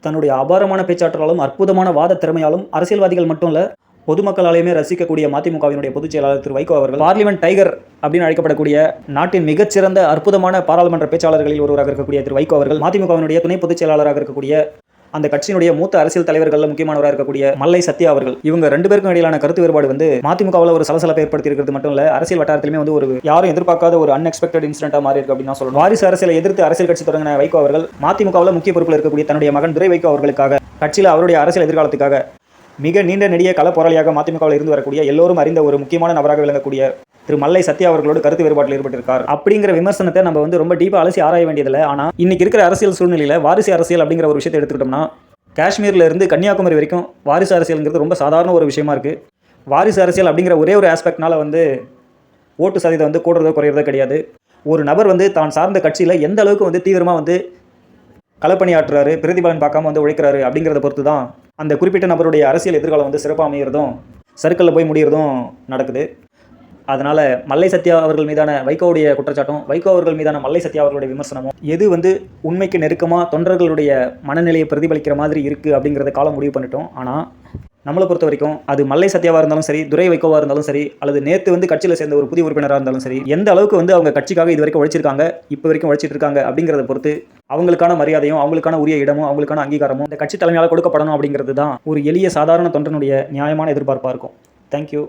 தன்னுடைய அபாரமான பேச்சாற்றலாலும் அற்புதமான வாத திறமையாலும் அரசியல்வாதிகள் மட்டும் இல்ல, பொதுமக்களாலேயுமே ரசிக்கக்கூடிய மதிமுகவினுடைய பொதுச் செயலாளர் திரு வைகோ அவர்கள் பார்லிமெண்ட் டைகர் அப்படின்னு அழைக்கப்படக்கூடிய நாட்டின் மிகச்சிறந்த அற்புதமான பாராளுமன்ற பேச்சாளர்களில் ஒருவராக இருக்கக்கூடிய திரு வைகோ அவர்கள் மதிமுகவினுடைய துணை பொதுச் செயலாளராக இருக்கக்கூடிய அந்த கட்சியினுடைய மூத்த அரசியல் தலைவர்கள் முக்கியமானவராக இருக்கக்கூடிய மல்லை சத்யா அவர்கள், இவங்க ரெண்டு பேருக்கும் இடையிலான கருத்து வேறுபாடு வந்து மதிமுகவில் ஒரு சலசலப்பை ஏற்படுத்தி இருக்கிறது மட்டும் இல்ல, அரசியல் வட்டாரத்திலுமே வந்து ஒரு யாரும் எதிர்பார்க்காத ஒரு அன்எக்ஸ்பெக்டட் இன்சிடென்ட்டா மாறி இருக்கு அப்படின்னு சொல்லணும். வாரிசு அரசியலை எதிர்த்து அரசியல் கட்சி தொடங்கின வைகோ அவர்கள் மதிமுகவில் முக்கிய பொறுப்பில் இருக்கக்கூடிய தன்னுடைய மகன் துரை வைகோ அவர்களுக்காக கட்சியில் அவருடைய அரசியல் எதிர்காலத்துக்காக மிக நீண்ட நெடிய கள போராளியாக மதிமுகவில் இருந்து வரக்கூடிய எல்லோரும் அறிந்த ஒரு முக்கியமான நபராக விளங்கக்கூடிய திரு மல்லை சத்யா அவர்களோடு கருத்து வேறுபாட்டில் ஏற்பட்டிருக்கார். அப்படிங்கிற விமர்சனத்தை நம்ம வந்து ரொம்ப டீப்பாக அலசி ஆராய வேண்டியதில்லை. ஆனால் இன்னைக்கு இருக்கிற அரசியல் சூழ்நிலையில் வாரிசு அரசியல் அப்படிங்கிற ஒரு விஷயத்தை எடுத்துக்கிட்டோம்னா, காஷ்மீரில் இருந்து கன்னியாகுமரி வரைக்கும் வாரிசு அரசியல்ங்கிறது ரொம்ப சாதாரண ஒரு விஷயமா இருக்குது. வாரிசு அரசியல் அப்படிங்கிற ஒரே ஒரு ஆஸ்பெக்ட்னால வந்து ஓட்டு சதவீதம் வந்து கூடுறதோ குறையிறதோ கிடையாது. ஒரு நபர் வந்து தான் சார்ந்த கட்சியில் எந்த அளவுக்கு வந்து தீவிரமாக வந்து களப்பணியாற்றுறாரு, பிரதிபலன் பார்க்காம வந்து உழைக்கிறாரு அப்படிங்கிறத பொறுத்து தான் அந்த குறிப்பிட்ட நபருடைய அரசியல் எதிர்காலம் வந்து சிறப்பாக அமைகிறதும் சர்க்கிளில் போய் முடிகிறதும் நடக்குது. அதனால் மல்லை சத்யா அவர்கள் மீதான வைகோவுடைய குற்றச்சாட்டும் வைகோ அவர்கள் மீதான மல்லை சத்யா அவர்களுடைய விமர்சனமும் எது வந்து உண்மைக்கு நெருக்கமாக தொண்டர்களுடைய மனநிலையை பிரதிபலிக்கிற மாதிரி இருக்குது அப்படிங்கிறத காலம் முடிவு பண்ணிட்டோம். ஆனால் நம்மளை பொறுத்த வரைக்கும் அது மல்லை சத்யாவாக இருந்தாலும் சரி, துரை வைகோவாக இருந்தாலும் சரி, அல்லது நேற்று வந்து கட்சியில் சேர்ந்த ஒரு புதிய உறுப்பினராக இருந்தாலும் சரி, எந்த அளவுக்கு வந்து அவங்க கட்சிக்காக இது வரைக்கும் உழைச்சிருக்காங்க, இப்போ வரைக்கும் உழைச்சிட்டு இருக்காங்க அப்படிங்கிறத பொறுத்து அவங்களுக்கான மரியாதையும் அவங்களுக்கான உரிய இடமும் அவங்களுக்கான அங்கீகாரமும் இந்த கட்சி தலைமையால் கொடுக்கப்படணும் அப்படிங்கிறது தான் ஒரு எளிய சாதாரண தொண்டனுடைய நியாயமான எதிர்பார்ப்பாக இருக்கும். தேங்க்யூ.